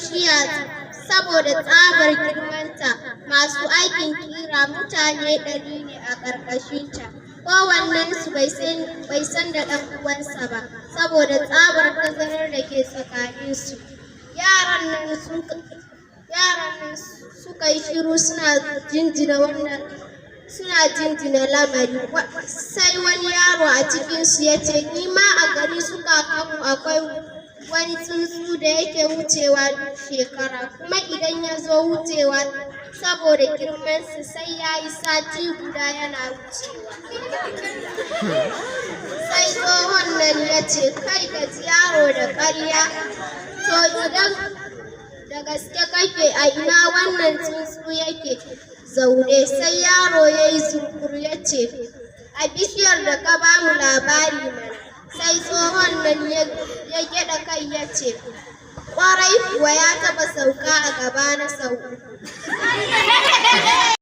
bishiya saboda tsabar girmanta. Masu aikin ƙira mutane 100 ne a ƙarƙashinta. Kowannensu bai san da ɗan uwansa ba saboda tsabar tazarar da ke tsakaninsu. Yaran nan suka yi shiru suna jinjina lamari. Sai wani yaro a cikinsu ya ce, ni ma a gari su kakanmu akwai wani tsuntsu da yake wucewa duk shekara, kuma idan ya zo wucewa saboda girmansa sai ya yi sati guda yana wucewa. Sai tsohon nan ya ce, kai gaji yaro da ƙarya, to idan da gaske kake a ina wannan tsuntsu yake zaune? Sai yaro ya yi zungur ya ce, a bishiyar da ka ba mu labari mana. Sai tsohon nan ya gyaɗa kai ya ce, ƙwarai kuwa ya taɓa sauka a gaba na sau uku.